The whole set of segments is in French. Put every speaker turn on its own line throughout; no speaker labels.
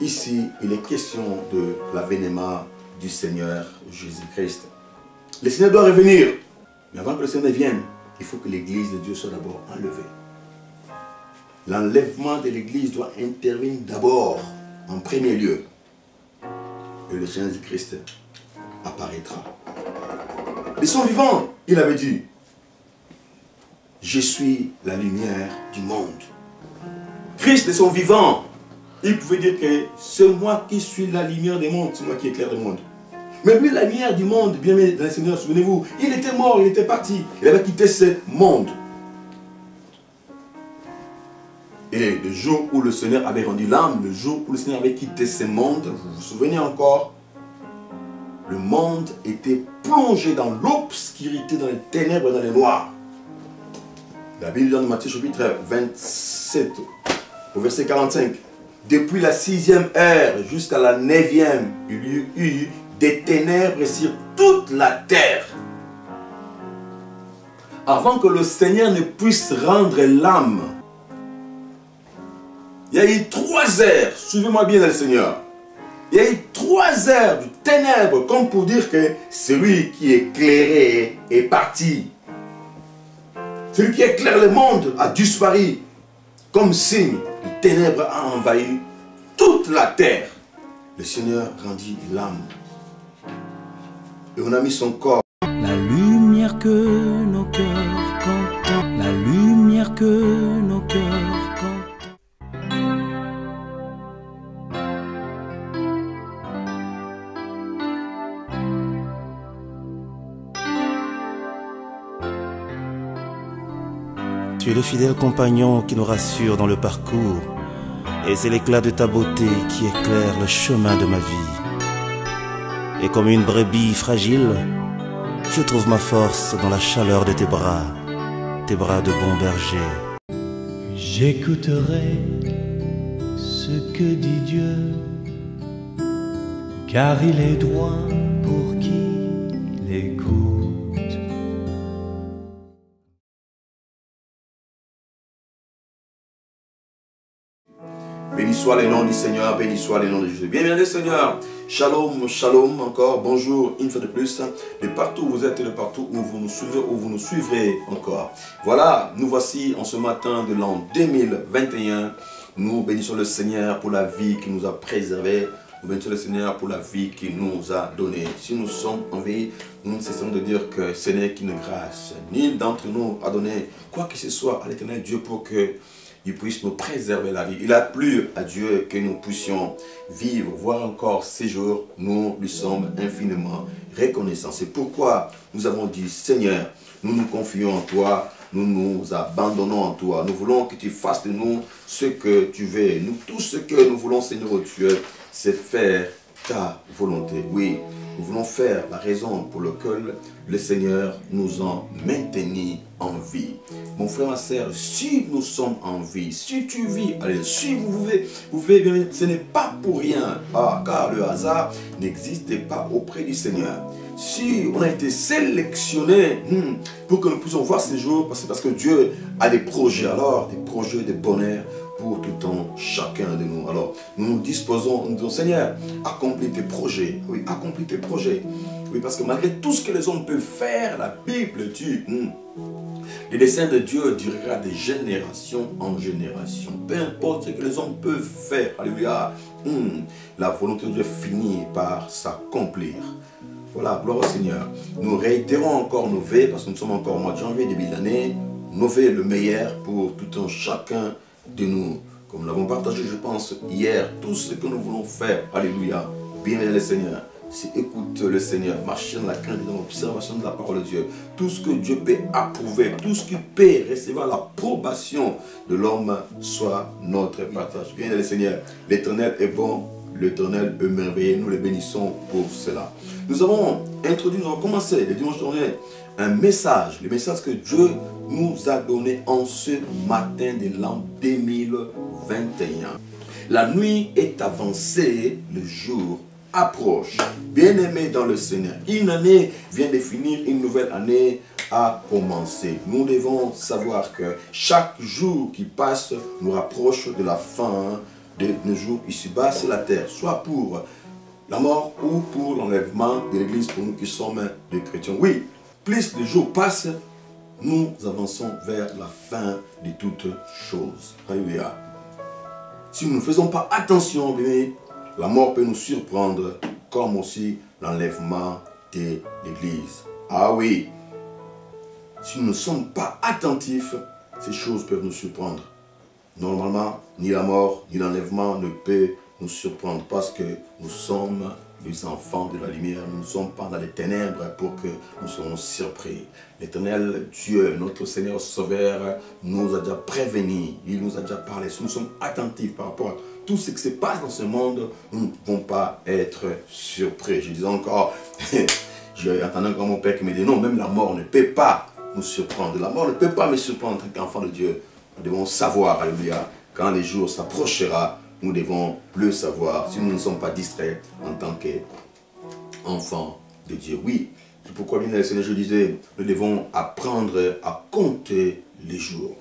Ici, il est question de l'avènement du Seigneur Jésus-Christ. Le Seigneur doit revenir. Mais avant que le Seigneur vienne, il faut que l'Église de Dieu soit d'abord enlevée. L'enlèvement de l'Église doit intervenir d'abord, en premier lieu. Et le Seigneur Jésus-Christ apparaîtra. De son vivant, il avait dit, je suis la lumière du monde. Christ de son vivant, il pouvait dire que c'est moi qui suis la lumière du monde, c'est moi qui éclaire le monde. Mais lui, la lumière du monde, bien aimé dans le Seigneur, souvenez-vous, il était mort, il était parti, il avait quitté ce monde. Et le jour où le Seigneur avait rendu l'âme, le jour où le Seigneur avait quitté ce monde, vous vous souvenez encore, le monde était plongé dans l'obscurité, dans les ténèbres, dans les noirs. La Bible dans Matthieu chapitre 27, au verset 45. Depuis la 6e heure jusqu'à la 9e, il y eut des ténèbres sur toute la terre. Avant que le Seigneur ne puisse rendre l'âme, il y a eu 3 heures, suivez-moi bien dans le Seigneur. Il y a eu 3 heures de ténèbres, comme pour dire que celui qui éclairait est parti. Celui qui éclaire le monde a disparu. Comme signe, le ténèbre a envahi toute la terre. Le Seigneur rendit l'âme. Et on a mis son corps.
La lumière que nos cœurs contemplent. La lumière que nos cœurs contemplent. Tu es le fidèle compagnon qui nous rassure dans le parcours. Et c'est l'éclat de ta beauté qui éclaire le chemin de ma vie. Et comme une brebis fragile, je trouve ma force dans la chaleur de tes bras de bon berger. J'écouterai ce que dit Dieu, car il est droit pour qui l'écoute.
Béni soit le nom du Seigneur, béni soit le nom de Jésus. Bienvenue Seigneur. Shalom, shalom encore. Bonjour une fois de plus. De partout où vous êtes et de partout où vous nous suivez, où vous nous suivrez encore. Voilà, nous voici en ce matin de l'an 2021. Nous bénissons le Seigneur pour la vie qui nous a préservés. Nous bénissons le Seigneur pour la vie qu'il nous a donnée. Si nous sommes en vie, nous ne cessons de dire que ce n'est qu'une grâce. Nul d'entre nous a donné quoi que ce soit à l'Éternel Dieu pour que il puisse nous préserver la vie. Il a plu à Dieu que nous puissions vivre, voir encore ces jours. Nous lui sommes infiniment reconnaissants. C'est pourquoi nous avons dit, Seigneur, nous nous confions en toi, nous nous abandonnons en toi. Nous voulons que tu fasses de nous ce que tu veux. Nous, tout ce que nous voulons, Seigneur Dieu, c'est faire ta volonté. Oui, nous voulons faire la raison pour laquelle le Seigneur nous a maintenus en vie. Mon frère, ma soeur, si nous sommes en vie, si tu vis, allez, si vous pouvez, ce n'est pas pour rien, car le hasard n'existe pas auprès du Seigneur. Si on a été sélectionné pour que nous puissions voir ces jours, parce que Dieu a des projets, alors des projets de bonheur pour tout temps chacun de nous. Alors nous nous disposons, nous disons, Seigneur, accomplis tes projets. Oui, accomplis tes projets. Oui, parce que malgré tout ce que les hommes peuvent faire, la Bible dit, le dessein de Dieu durera de génération en génération. Peu importe ce que les hommes peuvent faire, alléluia, la volonté de Dieu finit par s'accomplir. Voilà, gloire au Seigneur. Nous réitérons encore nos vœux, parce que nous sommes encore au mois de janvier, début de l'année. Nos vœux le meilleur pour tout un chacun de nous. Comme nous l'avons partagé, je pense, hier, tout ce que nous voulons faire, alléluia, bien le Seigneur. Si écoute le Seigneur, marcher dans la crainte et dans l'observation de la parole de Dieu, tout ce que Dieu peut approuver, tout ce qui peut recevoir l'approbation de l'homme, soit notre partage. Bien le Seigneur, l'Éternel est bon, l'Éternel est merveilleux, nous le bénissons pour cela. Nous avons introduit, nous avons commencé le dimanche dernier un message, le message que Dieu nous a donné en ce matin de l'an 2021. La nuit est avancée, le jour approche. Bien-aimés dans le Seigneur, une année vient de finir, une nouvelle année a commencé. Nous devons savoir que chaque jour qui passe nous rapproche de la fin de nos jours ici-bas sur la terre, soit pour la mort ou pour l'enlèvement de l'Église pour nous qui sommes des chrétiens. Oui, plus les jours passent, nous avançons vers la fin de toutes choses. Alléluia. Si nous ne faisons pas attention, bien, la mort peut nous surprendre, comme aussi l'enlèvement de l'Église. Ah oui, si nous ne sommes pas attentifs, ces choses peuvent nous surprendre. Normalement, ni la mort, ni l'enlèvement ne peut nous surprendre parce que nous sommes les enfants de la lumière. Nous ne sommes pas dans les ténèbres pour que nous soyons surpris. L'Éternel Dieu, notre Seigneur Sauveur, nous a déjà prévenus. Il nous a déjà parlé. Si nous sommes attentifs par rapport à tout ce qui se passe dans ce monde, nous ne pouvons pas être surpris. Je disais encore, j'ai entendu encore mon père qui me dit non, même la mort ne peut pas nous surprendre. La mort ne peut pas me surprendre en tant qu'enfant de Dieu. Nous devons savoir, alléluia, quand les jours s'approchera, nous devons le savoir si nous ne sommes pas distraits en tant qu'enfants de Dieu. Oui, c'est pourquoi bien le Seigneur, je disais, nous devons apprendre à compter les jours.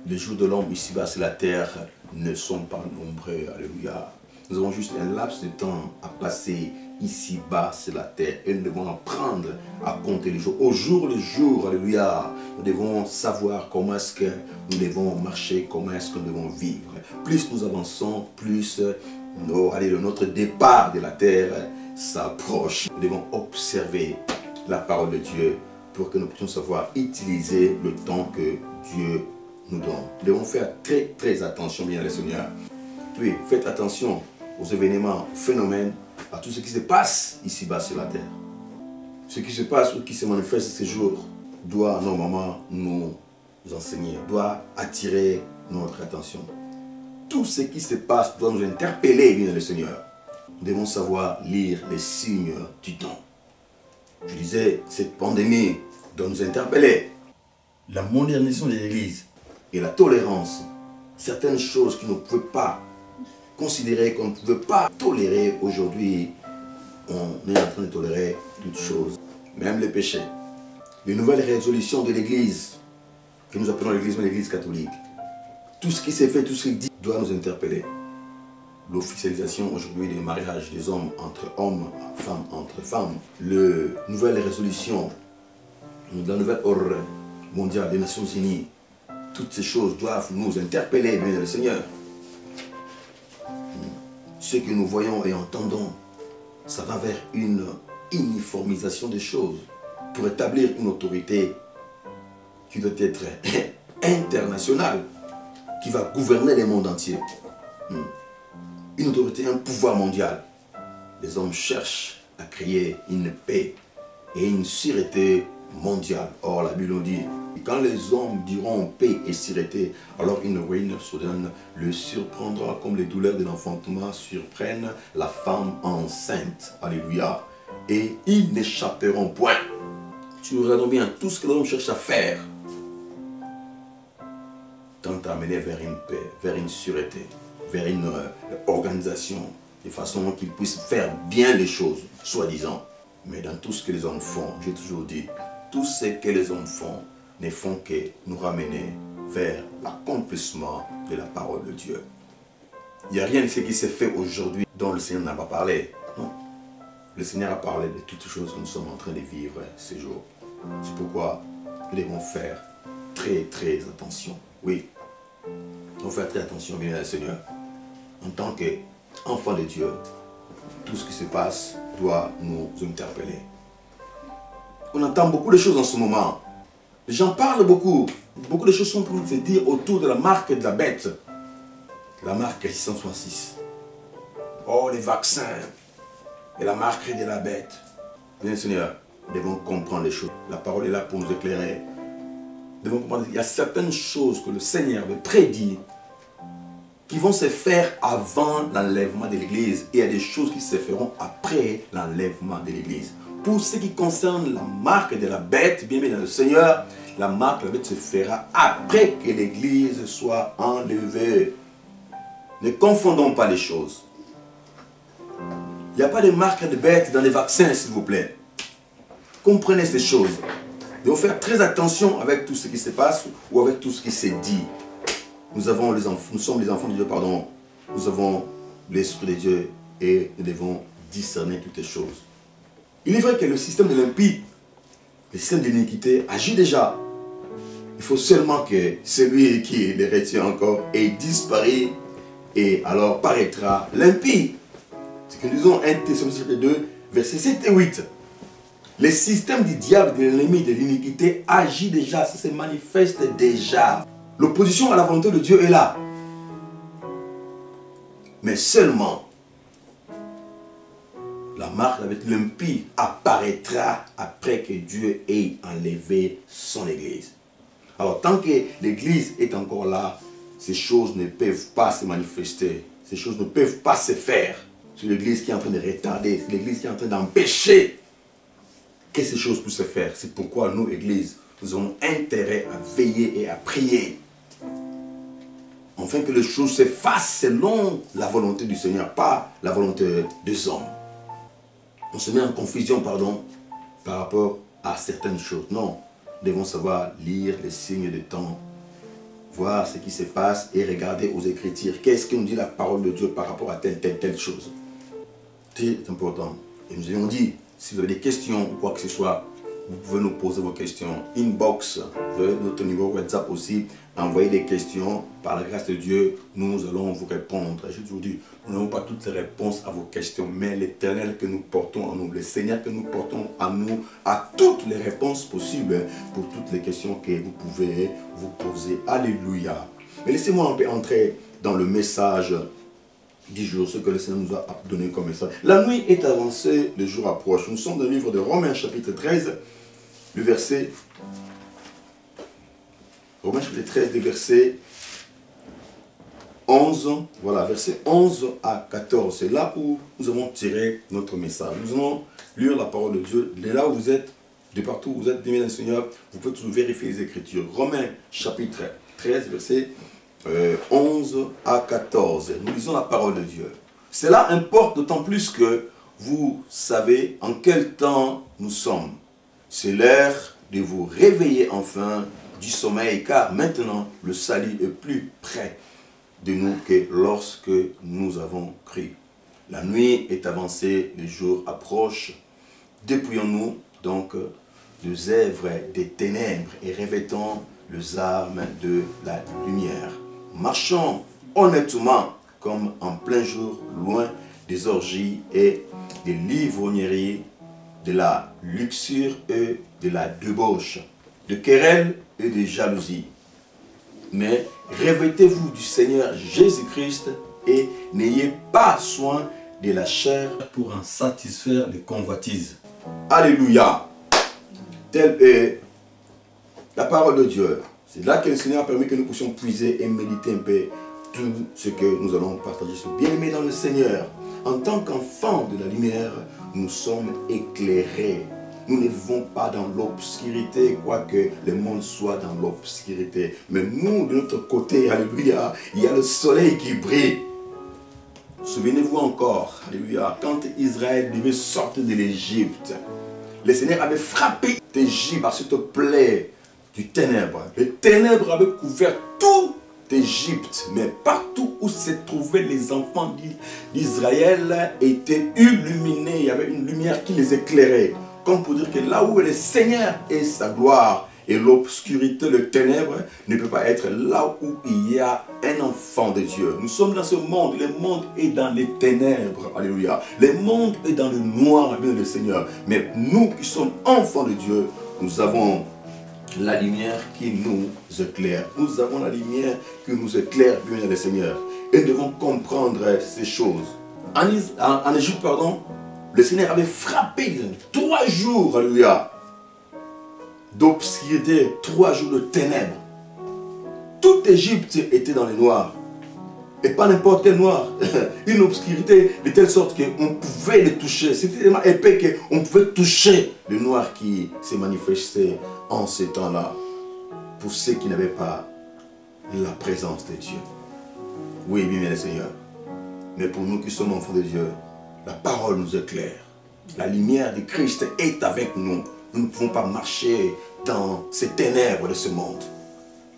Les jours de l'homme ici-bas sur la terre ne sont pas nombreux, alléluia. Nous avons juste un laps de temps à passer ici-bas sur la terre et nous devons apprendre à compter les jours. Au jour le jour, alléluia, nous devons savoir comment est-ce que nous devons marcher, comment est-ce que nous devons vivre. Plus nous avançons, plus notre départ de la terre s'approche. Nous devons observer la parole de Dieu pour que nous puissions savoir utiliser le temps que Dieu nous donne. Nous devons faire très très attention, bien les Seigneur. Oui, faites attention aux événements, aux phénomènes, à tout ce qui se passe ici-bas sur la terre. Ce qui se passe ou qui se manifeste ces jours doit normalement nous enseigner, doit attirer notre attention. Tout ce qui se passe doit nous interpeller, bien le Seigneur. Nous devons savoir lire les signes du temps. Je disais, cette pandémie doit nous interpeller. La modernisation de l'Église et la tolérance, certaines choses qui ne pouvaient pas considérer qu'on ne pouvait pas tolérer aujourd'hui, on est en train de tolérer toutes choses, même les péchés. Les nouvelles résolutions de l'Église, que nous appelons l'Église catholique, tout ce qui s'est fait, tout ce qui dit, doit nous interpeller. L'officialisation aujourd'hui des mariages des hommes entre hommes, femmes entre femmes, les nouvelles résolutions de la nouvelle ordre mondiale des Nations Unies, toutes ces choses doivent nous interpeller, bien le Seigneur. Ce que nous voyons et entendons, ça va vers une uniformisation des choses pour établir une autorité qui doit être internationale, qui va gouverner le monde entier. Une autorité, un pouvoir mondial. Les hommes cherchent à créer une paix et une sûreté mondiale. Or, la Bible nous dit, quand les hommes diront paix et sûreté, alors une ruine soudaine le surprendra comme les douleurs de l'enfantement surprennent la femme enceinte. Alléluia. Et ils n'échapperont point. Si nous regardons bien, tout ce que l'homme cherche à faire tente à amener vers une paix, vers une sûreté, vers une organisation, de façon qu'ils puissent faire bien les choses, soi-disant. Mais dans tout ce que les hommes font, j'ai toujours dit, tout ce que les hommes font ne font que nous ramener vers l'accomplissement de la parole de Dieu. Il n'y a rien de ce qui s'est fait aujourd'hui dont le Seigneur n'a pas parlé. Non. Le Seigneur a parlé de toutes les choses que nous sommes en train de vivre ces jours. C'est pourquoi nous devons faire très très attention. Oui, nous devons faire très attention, bien le Seigneur. En tant qu'enfants de Dieu, tout ce qui se passe doit nous interpeller. On entend beaucoup de choses en ce moment. Les gens parlent beaucoup. Beaucoup de choses sont en train de se dire autour de la marque de la bête. La marque 666. Oh, les vaccins. Et la marque de la bête. Bien, Seigneur, nous devons comprendre les choses. La parole est là pour nous éclairer. Nous devons comprendre qu'il y a certaines choses que le Seigneur avait prédit qui vont se faire avant l'enlèvement de l'Église. Et il y a des choses qui se feront après l'enlèvement de l'Église. Pour ce qui concerne la marque de la bête, bien dans le Seigneur, la marque de la bête se fera après que l'Église soit enlevée. Ne confondons pas les choses. Il n'y a pas de marque de bête dans les vaccins, s'il vous plaît. Comprenez ces choses. Nous devons faire très attention avec tout ce qui se passe ou avec tout ce qui s'est dit. Nous sommes les enfants de Dieu, pardon. nous avons l'Esprit de Dieu et nous devons discerner toutes les choses. Il est vrai que le système de l'impie, le système de l'iniquité agit déjà. Il faut seulement que celui qui les retient encore ait disparu et alors paraîtra l'impie. C'est que nous disons 1 Thessaloniciens 2, versets 7 et 8. Le système du diable, de l'ennemi, de l'iniquité agit déjà, ça se manifeste déjà. L'opposition à la volonté de Dieu est là. Mais seulement la marque avec l'impie apparaîtra après que Dieu ait enlevé son Église. Alors tant que l'Église est encore là, ces choses ne peuvent pas se manifester. Ces choses ne peuvent pas se faire. C'est l'Église qui est en train de retarder. C'est l'Église qui est en train d'empêcher que ces choses puissent se faire. C'est pourquoi nous, Église, nous avons intérêt à veiller et à prier. Afin que les choses se fassent selon la volonté du Seigneur, pas la volonté des hommes. On se met en confusion, pardon, par rapport à certaines choses. Non, nous devons savoir lire les signes de temps, voir ce qui se passe et regarder aux Écritures. Qu'est-ce que nous dit la parole de Dieu par rapport à telle chose. C'est important. Et nous avons dit, si vous avez des questions ou quoi que ce soit, vous pouvez nous poser vos questions. Inbox, notre numéro WhatsApp aussi. Envoyez des questions. Par la grâce de Dieu, nous allons vous répondre. Je vous dis, nous n'avons pas toutes les réponses à vos questions, mais l'Éternel que nous portons en nous, le Seigneur que nous portons en nous, a toutes les réponses possibles pour toutes les questions que vous pouvez vous poser. Alléluia. Mais laissez-moi un peu entrer dans le message du jour, ce que le Seigneur nous a donné comme message. La nuit est avancée, le jour approche. Nous sommes dans le livre de Romains chapitre 13, le verset... Romains chapitre 13, le verset 11. Voilà, verset 11 à 14. C'est là où nous avons tiré notre message. Nous allons lire la parole de Dieu. De là où vous êtes, de partout où vous êtes, bien le Seigneur, vous pouvez toujours vérifier les Écritures. Romains chapitre 13, verset 11 à 14. Nous lisons la parole de Dieu. Cela importe d'autant plus que vous savez en quel temps nous sommes. C'est l'heure de vous réveiller enfin du sommeil, car maintenant le salut est plus près de nous que lorsque nous avons cru. La nuit est avancée, le jour approche. Dépouillons-nous donc des œuvres des ténèbres et revêtons les armes de la lumière. Marchons honnêtement comme en plein jour, loin des orgies et des livrogneries, de la luxure et de la débauche, de querelles et de jalousie. Mais revêtez-vous du Seigneur Jésus-Christ et n'ayez pas soin de la chair pour en satisfaire les convoitises. Alléluia. Telle est la parole de Dieu. C'est là que le Seigneur a permis que nous puissions puiser et méditer un peu tout ce que nous allons partager. Bien-aimés dans le Seigneur, en tant qu'enfants de la lumière, nous sommes éclairés. Nous ne vivons pas dans l'obscurité, quoique le monde soit dans l'obscurité. Mais nous, de notre côté, alléluia, il y a le soleil qui brille. Souvenez-vous encore, alléluia, quand Israël devait sortir de l'Égypte, le Seigneur avait frappé l'Égypte par cette plaie du ténèbre. Les ténèbres avaient couvert tout Égypte, mais partout où se trouvaient les enfants d'Israël étaient illuminés. Il y avait une lumière qui les éclairait. Comme pour dire que là où le Seigneur est sa gloire et l'obscurité, le ténèbre ne peut pas être là où il y a un enfant de Dieu. Nous sommes dans ce monde, le monde est dans les ténèbres, alléluia. Le monde est dans le noir, bien le Seigneur. Mais nous qui sommes enfants de Dieu, nous avons la lumière qui nous éclaire. Nous avons la lumière qui nous éclaire, bien le Seigneur. Et nous devons comprendre ces choses. En Égypte, pardon, le Seigneur avait frappé 3 jours, alléluia, d'obscurité, 3 jours de ténèbres. Toute Égypte était dans le noir. Et pas n'importe quel noir. Une obscurité de telle sorte qu'on pouvait le toucher. C'était tellement épais qu'on pouvait toucher le noir qui s'est manifesté en ce temps-là. Pour ceux qui n'avaient pas la présence de Dieu. Oui, bien le Seigneur. Mais pour nous qui sommes enfants de Dieu, la parole nous éclaire. La lumière de Christ est avec nous. Nous ne pouvons pas marcher dans ces ténèbres de ce monde.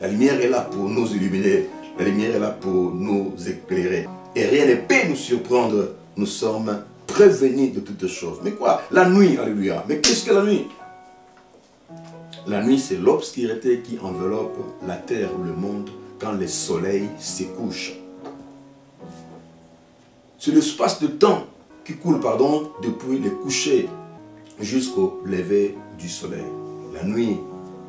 La lumière est là pour nous illuminer. La lumière est là pour nous éclairer. et rien ne peut nous surprendre. Nous sommes prévenus de toutes choses. Mais quoi? La nuit, alléluia. Mais qu'est-ce que la nuit? La nuit, c'est l'obscurité qui enveloppe la terre ou le monde quand le soleil se couche. C'est l'espace de temps qui coule, depuis le coucher jusqu'au lever du soleil. La nuit,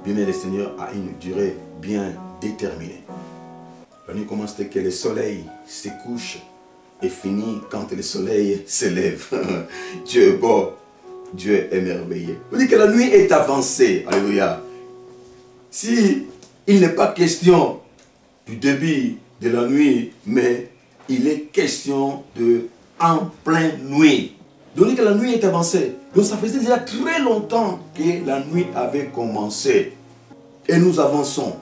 bien aimé le Seigneur, a une durée bien déterminée. La nuit commence dès que le soleil se couche et finit quand le soleil se lève. Dieu est beau, Dieu est merveilleux. On dit que la nuit est avancée. Alléluia. Si il n'est pas question du début de la nuit, mais il est question de en pleine nuit. Donc que la nuit est avancée. Donc ça faisait déjà très longtemps que la nuit avait commencé. Et nous avançons.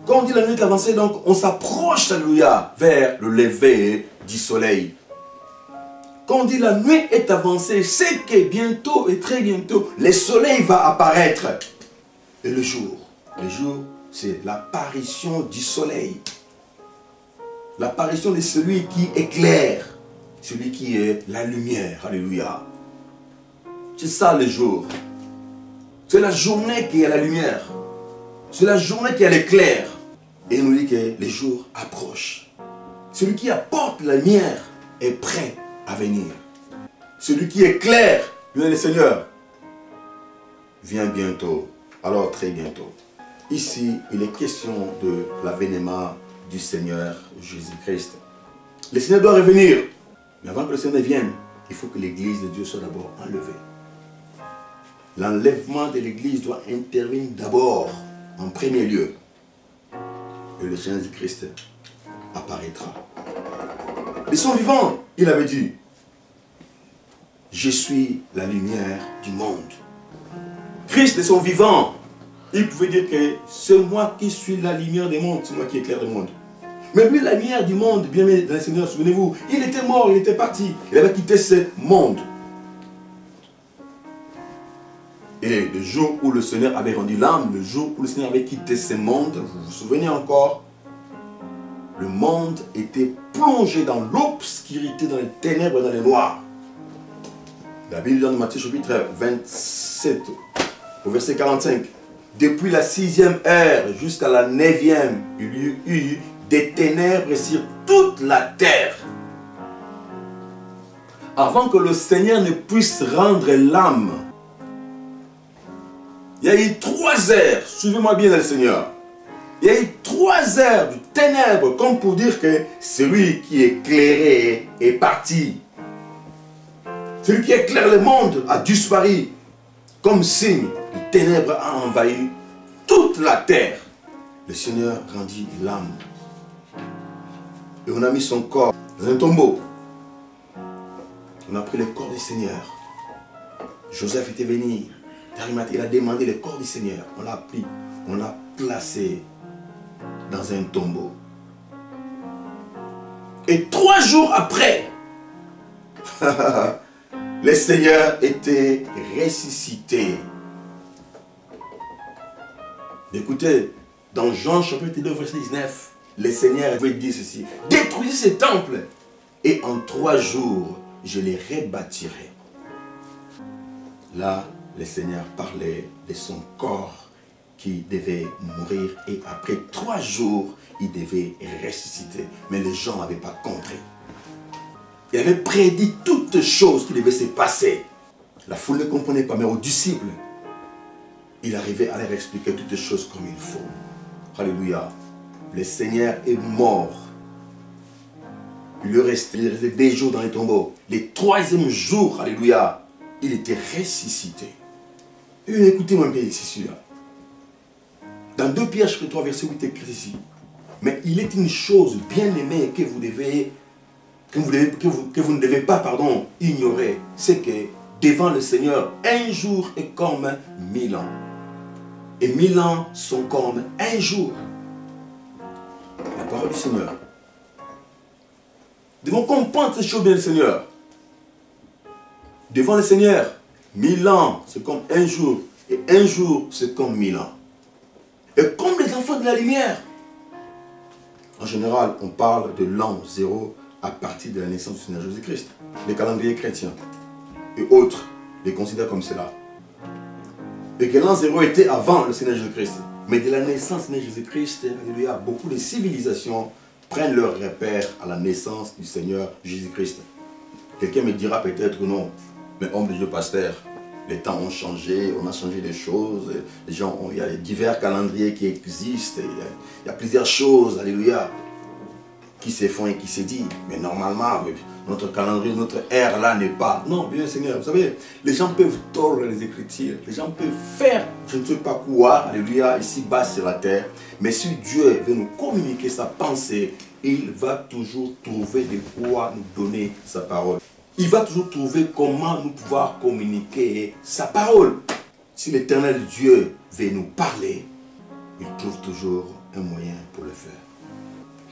Quand on dit la nuit est avancée, donc on s'approche, alléluia, vers le lever du soleil. Quand on dit la nuit est avancée, c'est que bientôt et très bientôt, le soleil va apparaître. Et le jour, c'est l'apparition du soleil. L'apparition de celui qui éclaire, celui qui est la lumière. Alléluia. C'est ça le jour. C'est la journée qui est la lumière. C'est la journée qui est l'éclair. Et il nous dit que les jours approchent. Celui qui apporte la lumière est prêt à venir. Celui qui éclaire, le Seigneur, vient bientôt. Alors très bientôt. Ici, il est question de l'avènement du Seigneur Jésus-Christ. Le Seigneur doit revenir. Mais avant que le Seigneur vienne, il faut que l'église de Dieu soit d'abord enlevée. L'enlèvement de l'église doit intervenir d'abord, en premier lieu. Et le Seigneur Jésus-Christ apparaîtra. De son vivant, il avait dit, je suis la lumière du monde. Christ de son vivant, il pouvait dire que c'est moi qui suis la lumière du monde, c'est moi qui éclaire le monde. Mais lui, la lumière du monde, bien aimé dans le Seigneur, souvenez-vous, il était mort, il était parti, il avait quitté ce monde. Et le jour où le Seigneur avait rendu l'âme, le jour où le Seigneur avait quitté ce monde, vous vous souvenez encore, le monde était plongé dans l'obscurité, dans les ténèbres, dans les noirs. La Bible dans Matthieu chapitre 27, au verset 45. Depuis la 6e heure jusqu'à la 9e, il y eut des ténèbres sur toute la terre. Avant que le Seigneur ne puisse rendre l'âme, il y a eu 3 heures, suivez-moi bien dans le Seigneur. Il y a eu 3 heures de ténèbres, comme pour dire que celui qui éclairait est parti. Celui qui éclaire le monde a disparu. Comme signe, le ténèbre a envahi toute la terre. Le Seigneur rendit l'âme. Et on a mis son corps dans un tombeau. On a pris le corps du Seigneur. Joseph était venu. Il a demandé le corps du Seigneur. On l'a pris. On l'a placé dans un tombeau. Et 3 jours après, le Seigneur était ressuscité. Écoutez, dans Jean chapitre 2, verset 19, le Seigneur avait dit ceci: détruisez ce temple et en 3 jours, je les rebâtirai. Là, le Seigneur parlait de son corps qui devait mourir et après 3 jours, il devait ressusciter. Mais les gens n'avaient pas compris. Il avait prédit toutes choses qui devaient se passer. La foule ne comprenait pas, mais aux disciples, il arrivait à leur expliquer toutes les choses comme il faut. Alléluia. Le Seigneur est mort. Il restait 2 jours dans les tombeaux. Le 3e jour, alléluia, il était ressuscité. Et écoutez-moi bien ici, celui-là. Dans 2 Pierre, chapitre 3, verset 8, écrit ici. Mais il est une chose bien aimée que vous ne devez pas ignorer. C'est que devant le Seigneur, un jour est comme 1000 ans. Et 1000 ans sont comme un jour. La parole du Seigneur. Nous devons comprendre ces choses bien, le Seigneur. Devant le Seigneur, 1000 ans, c'est comme un jour. Et un jour, c'est comme 1000 ans. Et comme les enfants de la lumière. En général, on parle de l'an 0 à partir de la naissance du Seigneur Jésus-Christ. Les calendriers chrétiens et autres les considèrent comme cela. Et que l'an 0 était avant le Seigneur Jésus-Christ. Mais de la naissance du Seigneur Jésus-Christ, il y a beaucoup de civilisations prennent leur repère à la naissance du Seigneur Jésus-Christ. Quelqu'un me dira peut-être non, mais homme de Dieu pasteur, les temps ont changé, on a changé les choses, les gens il y a divers calendriers qui existent, il y a plusieurs choses, alléluia, qui se font et qui se disent. Mais normalement, notre calendrier, notre ère là n'est pas. Non, bien Seigneur, vous savez, les gens peuvent tordre les Écritures, les gens peuvent faire je ne sais pas quoi, alléluia, ici-bas sur la terre. Mais si Dieu veut nous communiquer sa pensée, il va toujours trouver de quoi nous donner sa parole. Il va toujours trouver comment nous pouvoir communiquer sa parole. Si l'Éternel Dieu veut nous parler, il trouve toujours un moyen pour le faire.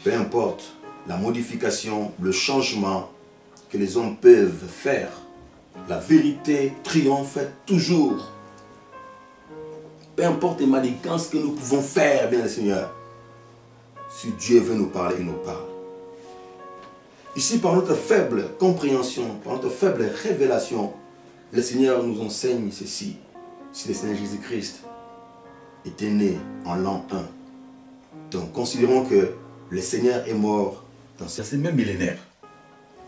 Peu importe la modification, le changement que les hommes peuvent faire, la vérité triomphe toujours. Peu importe les manigances que nous pouvons faire, bien le Seigneur, si Dieu veut nous parler, il nous parle. Ici, par notre faible compréhension, par notre faible révélation, le Seigneur nous enseigne ceci. Si le Seigneur Jésus-Christ était né en l'an 1, donc considérons que le Seigneur est mort dans ces mêmes millénaires.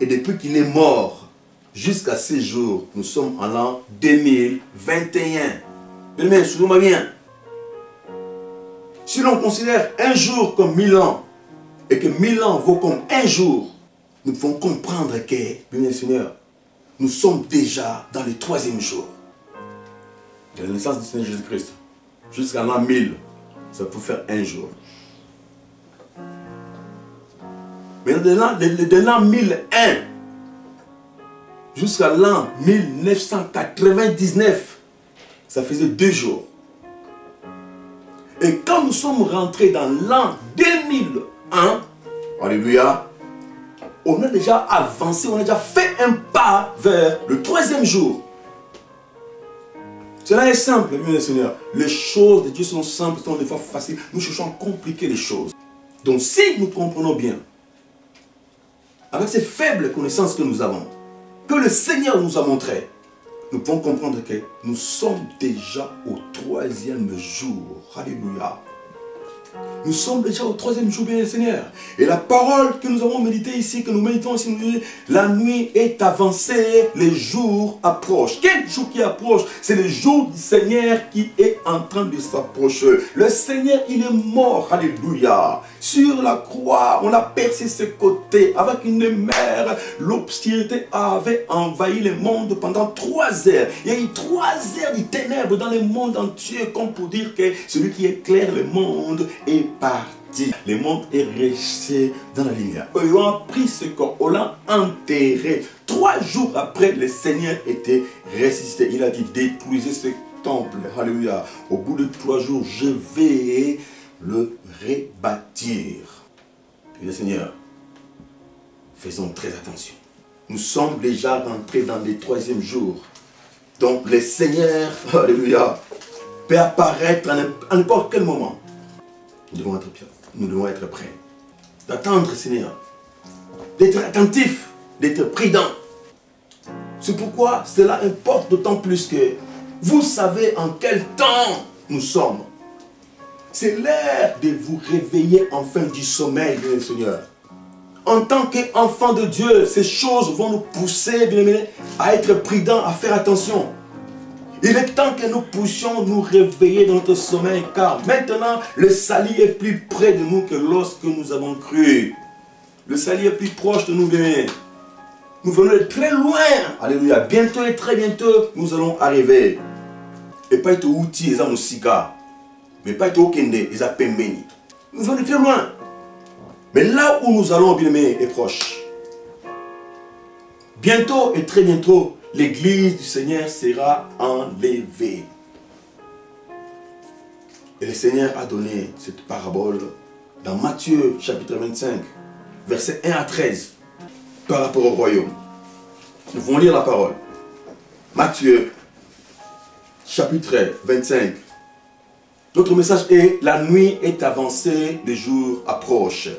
Et depuis qu'il est mort jusqu'à ces jours, nous sommes en l'an 2021. Mais souvenez-moi bien. Si l'on considère un jour comme 1000 ans, et que 1000 ans vaut comme un jour, nous devons comprendre que, bien Seigneur, nous sommes déjà dans le 3e jour de la naissance du Seigneur Jésus-Christ. Jusqu'à l'an 1000, ça peut faire un jour. Mais de l'an 1001 jusqu'à l'an 1999, ça faisait 2 jours. Et quand nous sommes rentrés dans l'an 2001, alléluia, on a déjà avancé, on a déjà fait un pas vers le 3e jour. Cela est simple, bien Seigneur. Les choses de Dieu sont simples, sont des fois faciles. Nous cherchons à compliquer les choses. Donc si nous comprenons bien, avec ces faibles connaissances que nous avons, que le Seigneur nous a montrées, nous pouvons comprendre que nous sommes déjà au 3e jour. Alléluia. Nous sommes déjà au 3e jour, bien Seigneur. Et la parole que nous avons méditée ici, que nous méditons ici, nous dit, la nuit est avancée, les jours approchent. Quel jour qui approche? C'est le jour du Seigneur qui est en train de s'approcher. Le Seigneur, il est mort, alléluia. Sur la croix, on a percé ses côtés avec une mer. L'obscurité avait envahi le monde pendant 3 heures. Il y a eu 3 heures de ténèbres dans le monde entier, comme pour dire que celui qui éclaire le monde est parti. Le monde est resté dans la lumière. Ils ont pris ce corps, on l'a enterré. 3 jours après, le Seigneur était ressuscité. Il a dit, détruisez ce temple. Alléluia. Au bout de 3 jours, je vais le rebâtir. Et le Seigneur, faisons très attention. Nous sommes déjà rentrés dans le 3e jour. Donc le Seigneur, alléluia, peut apparaître à n'importe quel moment. Nous devons être prêts. D'attendre, Seigneur. D'être attentifs, d'être prudents. C'est pourquoi cela importe d'autant plus que vous savez en quel temps nous sommes. C'est l'heure de vous réveiller enfin du sommeil, bien Seigneur. En tant qu'enfants de Dieu, ces choses vont nous pousser, bien aimés, à être prudents, à faire attention. Il est temps que nous puissions nous réveiller dans notre sommeil, car maintenant, le salut est plus près de nous que lorsque nous avons cru. Le salut est plus proche de nous, bien aimés. Nous venons de très loin. Alléluia. Bientôt et très bientôt, nous allons arriver. Et pas être outils, les âmes sika. Mais pas être au kende, les âmes pembeni. Nous venons de très loin. Mais là où nous allons, bien aimés, est proche. Bientôt et très bientôt, l'église du Seigneur sera enlevée. Et le Seigneur a donné cette parabole dans Matthieu chapitre 25, versets 1 à 13, par rapport au royaume. Nous allons lire la parole. Matthieu chapitre 25. Notre message est: la nuit est avancée, le jour approche.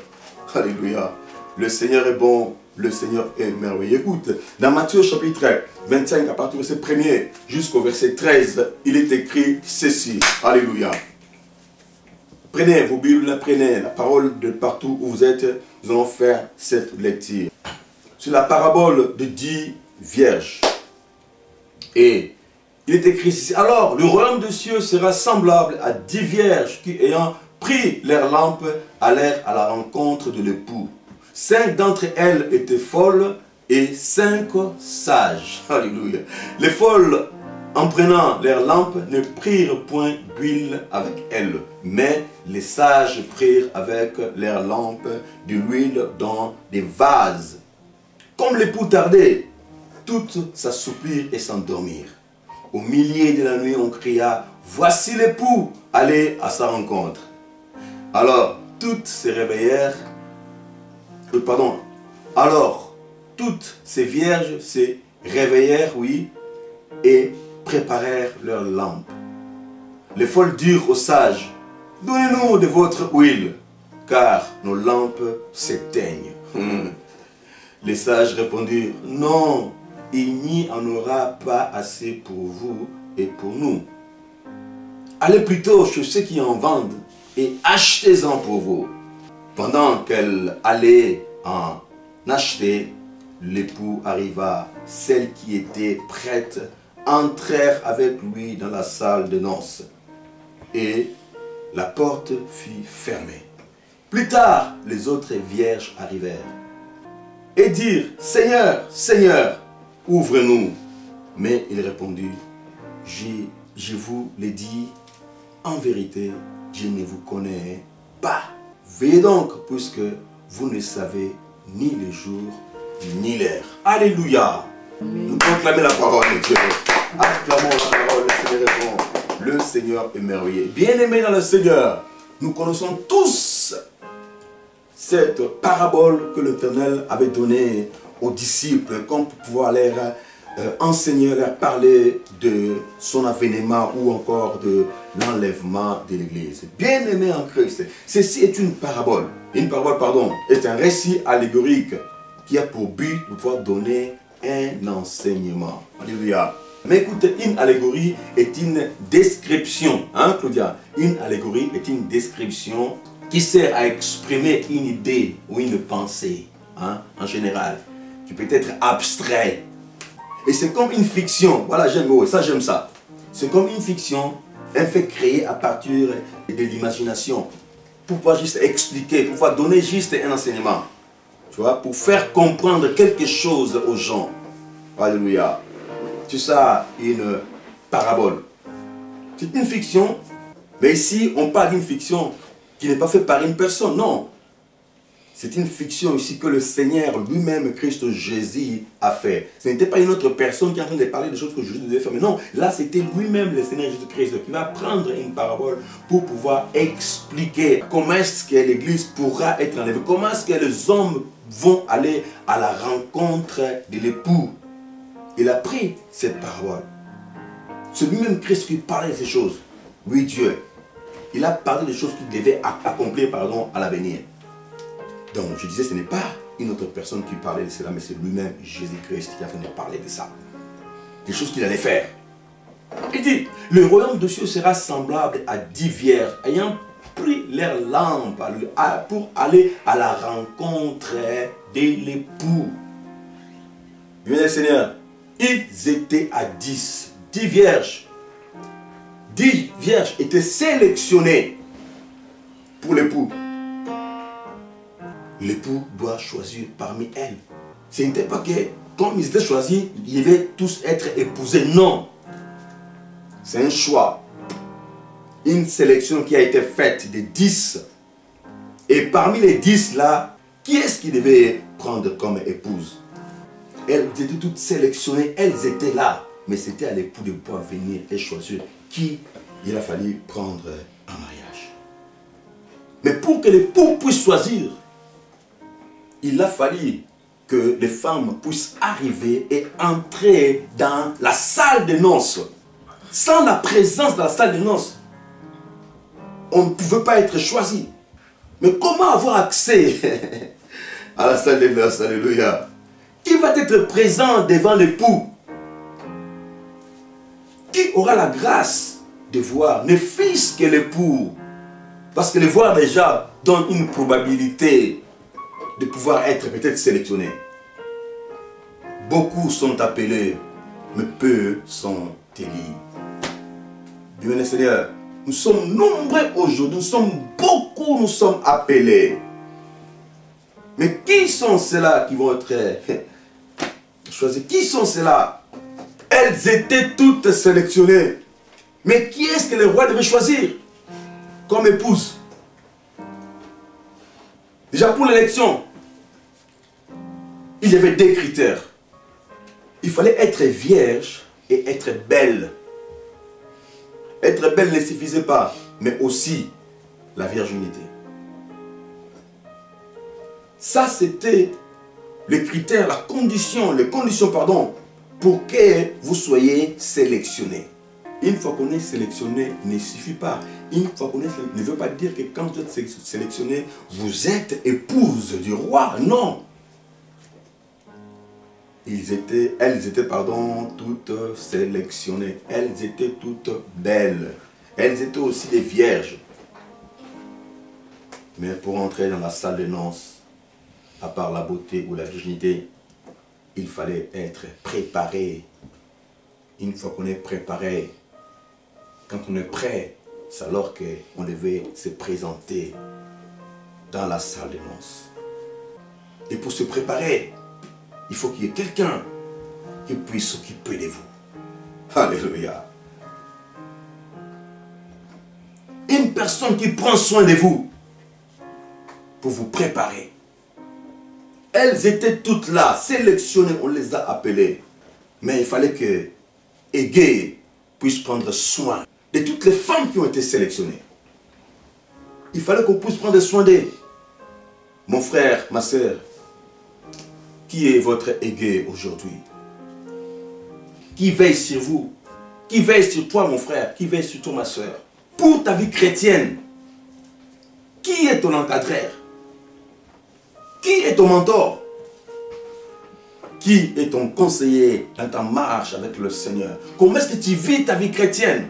Alléluia. Le Seigneur est bon le Seigneur est merveilleux. Écoute, dans Matthieu chapitre 25, à partir du verset 1er jusqu'au verset 13, il est écrit ceci. Alléluia. Prenez vos Bibles, prenez la parole de partout où vous êtes. Nous allons faire cette lecture. C'est la parabole de 10 vierges. Et il est écrit ici. Alors, le royaume des cieux sera semblable à 10 vierges qui, ayant pris leurs lampes, allèrent à la rencontre de l'époux. 5 d'entre elles étaient folles et 5 sages. Alléluia. Les folles, en prenant leurs lampes, ne prirent point d'huile avec elles, mais les sages prirent avec leurs lampes de l'huile dans des vases. Comme l'époux tardait, toutes s'assoupirent et s'endormirent. Au milieu de la nuit, on cria, « Voici l'époux, allez à sa rencontre. » Alors, toutes se réveillèrent, alors, toutes ces vierges se réveillèrent, oui, et préparèrent leurs lampes. Les folles dirent aux sages, « Donnez-nous de votre huile, car nos lampes s'éteignent. » Les sages répondirent, « Non, il n'y en aura pas assez pour vous et pour nous. Allez plutôt chez ceux qui en vendent et achetez-en pour vous. » Pendant qu'elle allait en acheter, l'époux arriva. Celles qui étaient prêtes entrèrent avec lui dans la salle de noces. Et la porte fut fermée. Plus tard, les autres vierges arrivèrent et dirent, « Seigneur, Seigneur, ouvre-nous. » Mais il répondit, « Je vous l'ai dit, en vérité, je ne vous connais pas. Veillez donc, puisque vous ne savez ni le jour, ni l'heure. » Alléluia. Nous proclamons la parole de Dieu. Acclamons la parole, le Seigneur répond. Le Seigneur est merveilleux. Bien-aimés dans le Seigneur, nous connaissons tous cette parabole que l'Éternel avait donnée aux disciples, comme pour pouvoir leur enseigner, leur parler de son avènement ou encore de l'enlèvement de l'Église. Bien-aimés en Christ, ceci est une parabole. Une parabole, pardon, est un récit allégorique qui a pour but de pouvoir donner un enseignement. Alléluia. Mais écoutez, une allégorie est une description, hein Claudia? Une allégorie est une description qui sert à exprimer une idée ou une pensée, hein, en général, qui peut être abstrait. Et c'est comme une fiction, voilà, j'aime ça. C'est comme une fiction, un fait créé à partir de l'imagination, pour pouvoir juste expliquer, pour pouvoir donner juste un enseignement, tu vois, pour faire comprendre quelque chose aux gens. Alléluia. C'est ça, une parabole. C'est une fiction, mais ici, on parle d'une fiction qui n'est pas faite par une personne, non. C'est une fiction ici que le Seigneur lui-même, Christ Jésus, a fait. Ce n'était pas une autre personne qui est en train de parler des choses que Jésus devait faire. Mais non, là c'était lui-même, le Seigneur Jésus-Christ, qui va prendre une parabole pour pouvoir expliquer comment est-ce que l'Église pourra être enlevée. Comment est-ce que les hommes vont aller à la rencontre de l'époux. Il a pris cette parole. C'est lui-même Christ qui parlait de ces choses. Oui, Dieu. Il a parlé des choses qu'il devait accomplir à l'avenir. Donc, je disais, ce n'est pas une autre personne qui parlait de cela, mais c'est lui-même, Jésus-Christ, qui a fait nous parler de ça. Des choses qu'il allait faire. Il dit, le royaume de Dieu sera semblable à 10 vierges ayant pris leurs lampes pour aller à la rencontre de l'époux. Bien, le Seigneur, ils étaient à 10 vierges. 10 vierges étaient sélectionnées pour l'époux. L'époux doit choisir parmi elles. Ce n'était pas que, comme ils étaient choisis, ils devaient tous être épousés. Non. C'est un choix. Une sélection qui a été faite de 10. Et parmi les 10 là, qui est-ce qui devait prendre comme épouse? Elles étaient toutes sélectionnées, elles étaient là. Mais c'était à l'époux de pouvoir venir et choisir qui il a fallu prendre en mariage. Mais pour que l'époux puisse choisir, il a fallu que les femmes puissent arriver et entrer dans la salle de noces. Sans la présence de la salle de noces, on ne pouvait pas être choisi. Mais comment avoir accès à la salle des noces. Alléluia. Qui va être présent devant l'époux? Qui aura la grâce de voir, ne fût-ce que l'époux? Parce que le voir déjà donne une probabilité de pouvoir être peut-être sélectionné. Beaucoup sont appelés, mais peu sont élus. Bien le Seigneur, nous sommes nombreux aujourd'hui, nous sommes beaucoup, nous sommes appelés. Mais qui sont ceux-là qui vont être choisis? Qui sont ceux-là? Elles étaient toutes sélectionnées. Mais qui est-ce que le roi devait choisir comme épouse? Déjà pour l'élection, il y avait deux critères. Il fallait être vierge et être belle. Être belle ne suffisait pas, mais aussi la virginité. Ça, c'était le critère, la condition, les conditions, pardon, pour que vous soyez sélectionné. Une fois qu'on est sélectionné, ne suffit pas. Une fois qu'on est sélectionné, ne veut pas dire que quand vous êtes sélectionné, vous êtes épouse du roi. Non. Elles étaient, toutes sélectionnées. Elles étaient toutes belles. Elles étaient aussi des vierges. Mais pour entrer dans la salle de noces, à part la beauté ou la virginité, il fallait être préparé. Une fois qu'on est préparé, quand on est prêt, c'est alors qu'on devait se présenter dans la salle de noces. Et pour se préparer, il faut qu'il y ait quelqu'un qui puisse s'occuper de vous. Alléluia. Une personne qui prend soin de vous pour vous préparer. Elles étaient toutes là, sélectionnées, on les a appelées. Mais il fallait que Égée puisse prendre soin de toutes les femmes qui ont été sélectionnées. Il fallait qu'on puisse prendre soin d'elles. Mon frère, ma soeur, qui est votre Égée aujourd'hui? Qui veille sur vous? Qui veille sur toi, mon frère? Qui veille sur toi, ma soeur? Pour ta vie chrétienne, qui est ton encadreur? Qui est ton mentor? Qui est ton conseiller dans ta marche avec le Seigneur? Comment est-ce que tu vis ta vie chrétienne?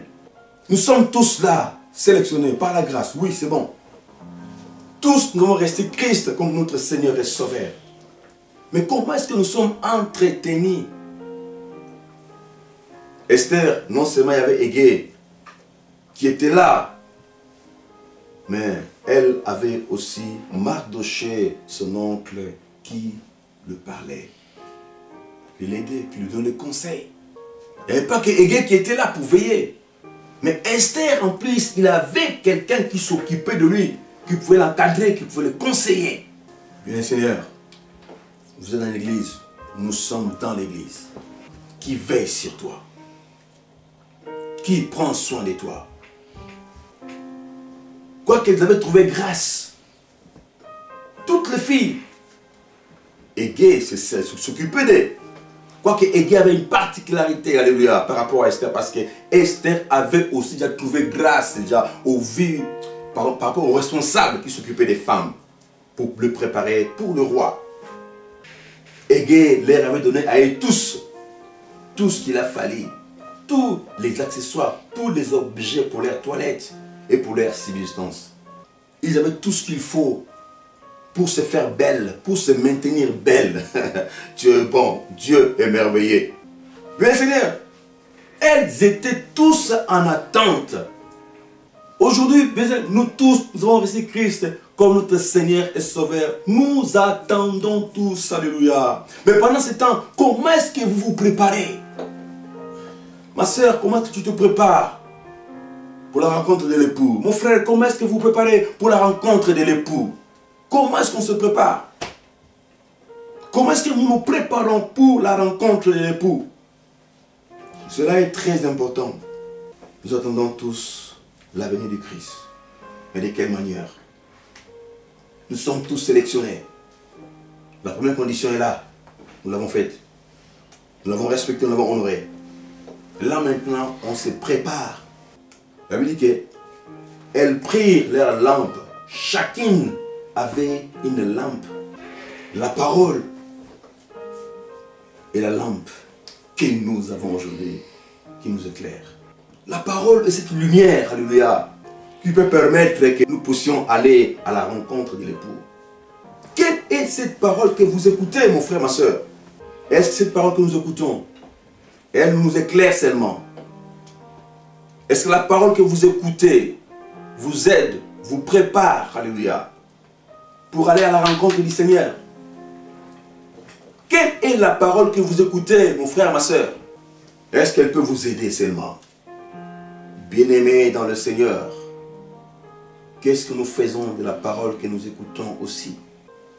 Nous sommes tous là, sélectionnés par la grâce. Oui, c'est bon. Tous nous avons resté Christ comme notre Seigneur et Sauveur. Mais comment est-ce que nous sommes entretenus? Esther, non seulement il y avait Égée qui était là, mais elle avait aussi Mardochée, son oncle, qui le parlait, qui l'aidait, qui lui donnait des conseils. Il n'y avait pas que Égée qui était là pour veiller. Mais Esther, en plus, il avait quelqu'un qui s'occupait de lui, qui pouvait l'encadrer, qui pouvait le conseiller. Bien, Seigneur, vous êtes dans l'église, nous sommes dans l'église. Qui veille sur toi? Qui prend soin de toi? Quoi qu'elles avaient trouvé grâce, toutes les filles, Égée s'occupait d'elle. Quoique Égée avait une particularité, alléluia, par rapport à Esther, parce que Esther avait aussi déjà trouvé grâce déjà par rapport aux responsables qui s'occupaient des femmes pour le préparer pour le roi. Égée leur avait donné à eux tous ce qu'il a fallu, tous les accessoires, tous les objets pour leur toilette et pour leur subsistance. Ils avaient tout ce qu'il faut pour se faire belle, pour se maintenir belle. Dieu est bon, Dieu est merveilleux. Bien Seigneur, elles étaient tous en attente. Aujourd'hui, nous tous, nous avons reçu Christ comme notre Seigneur et Sauveur. Nous attendons tous, alléluia. Mais pendant ce temps, comment est-ce que vous vous préparez? Ma soeur, comment est-ce que tu te prépares pour la rencontre de l'époux? Mon frère, comment est-ce que vous vous préparez pour la rencontre de l'époux? Comment est-ce qu'on se prépare? Comment est-ce que nous nous préparons pour la rencontre de l'époux? Cela est très important. Nous attendons tous la venue du Christ. Mais de quelle manière? Nous sommes tous sélectionnés. La première condition est là. Nous l'avons faite. Nous l'avons respectée, nous l'avons honorée. Là maintenant, on se prépare. La Bible dit qu'elles prirent leurs lampes. Chacune avait une lampe. La parole est la lampe que nous avons aujourd'hui, qui nous éclaire. La parole est cette lumière, alléluia, qui peut permettre que nous puissions aller à la rencontre de l'époux. Quelle est cette parole que vous écoutez, mon frère, ma soeur? Est-ce que cette parole que nous écoutons, elle nous éclaire seulement? Est-ce que la parole que vous écoutez vous aide, vous prépare, alléluia, pour aller à la rencontre du Seigneur? Quelle est la parole que vous écoutez, mon frère, ma soeur? Est-ce qu'elle peut vous aider seulement? Bien-aimés dans le Seigneur, qu'est-ce que nous faisons de la parole que nous écoutons aussi?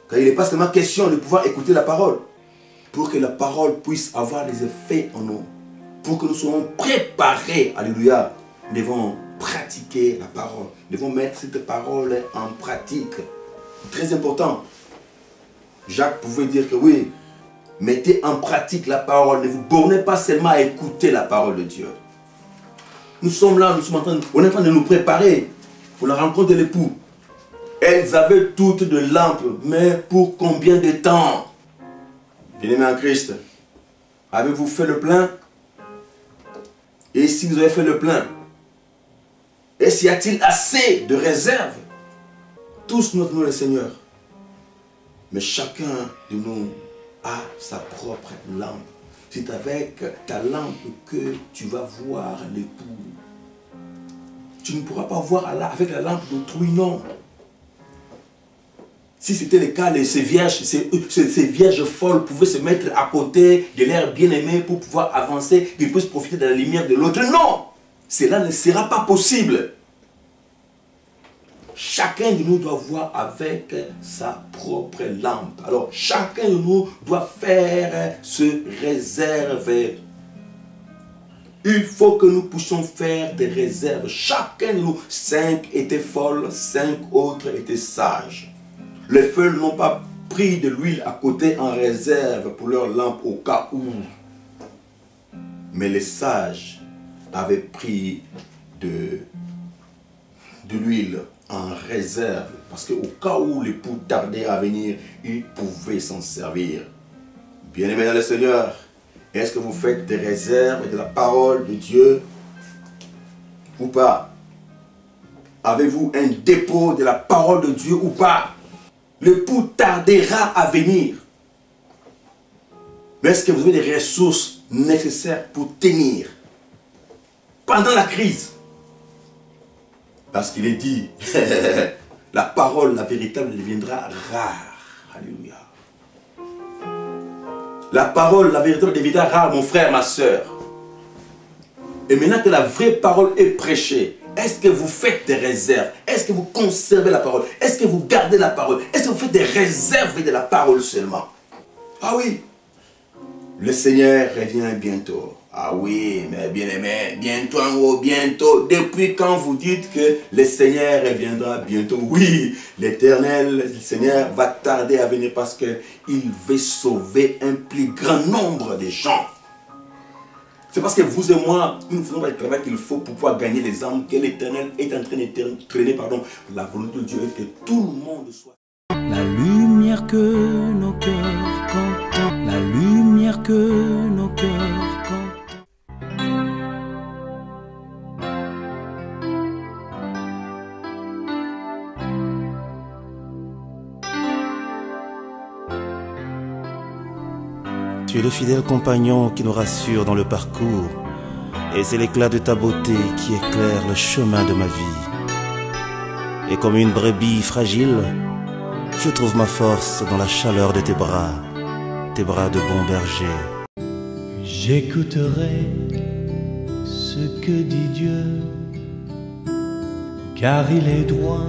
Car il n'est pas seulement question de pouvoir écouter la parole, pour que la parole puisse avoir des effets en nous, pour que nous soyons préparés, alléluia, nous devons pratiquer la parole, nous devons mettre cette parole en pratique. Très important. Jacques pouvait dire que oui, mettez en pratique la parole, ne vous bornez pas seulement à écouter la parole de Dieu. Nous sommes là, on est en train de nous préparer pour la rencontre de l'époux. Elles avaient toutes de lampes, mais pour combien de temps? Bien-aimés en Christ, avez-vous fait le plein? Et si vous avez fait le plein, est-ce qu'il y a-t-il assez de réserve? Tous nous tenons le Seigneur, mais chacun de nous a sa propre lampe. C'est avec ta lampe que tu vas voir l'époux. Tu ne pourras pas voir avec la lampe d'autrui, non. Si c'était le cas, ces vierges folles pouvaient se mettre à côté de leur bien-aimé pour pouvoir avancer, qu'ils puissent profiter de la lumière de l'autre. Non! Cela ne sera pas possible. Chacun de nous doit voir avec sa propre lampe. Alors, chacun de nous doit faire se réserver. Il faut que nous puissions faire des réserves. Chacun de nous, 5 étaient folles, 5 autres étaient sages. Les feuilles n'ont pas pris de l'huile à côté en réserve pour leur lampe au cas où. Mais les sages avaient pris de l'huile en réserve. Parce qu'au cas où l'époux tardait à venir, ils pouvaient s'en servir. Bien-aimés dans le Seigneur, est-ce que vous faites des réserves de la parole de Dieu ou pas? Avez-vous un dépôt de la parole de Dieu ou pas? L'époux tardera à venir. Mais est-ce que vous avez des ressources nécessaires pour tenir pendant la crise? Parce qu'il est dit, la parole, la véritable, deviendra rare. Alléluia. La parole, la véritable, deviendra rare, mon frère, ma soeur. Et maintenant que la vraie parole est prêchée, est-ce que vous faites des réserves? Est-ce que vous conservez la parole? Est-ce que vous gardez la parole? Est-ce que vous faites des réserves de la parole seulement? Ah oui, le Seigneur revient bientôt. Ah oui, mais bien aimé, bientôt en haut, bientôt. Depuis quand vous dites que le Seigneur reviendra bientôt? Oui, l'Éternel, le Seigneur va tarder à venir parce qu'il veut sauver un plus grand nombre de gens. C'est parce que vous et moi, nous ne faisons pas le travail qu'il faut pour pouvoir gagner les âmes que l'Éternel est en train d'entraîner, la volonté de Dieu est que tout le monde soit.
La lumière que nos cœurs contemplent, la lumière que nos cœurs contemplent.
Tu es le fidèle compagnon qui nous rassure dans le parcours, et c'est l'éclat de ta beauté qui éclaire le chemin de ma vie. Et comme une brebis fragile, je trouve ma force dans la chaleur de tes bras de bon berger.
J'écouterai ce que dit Dieu, car il est droit.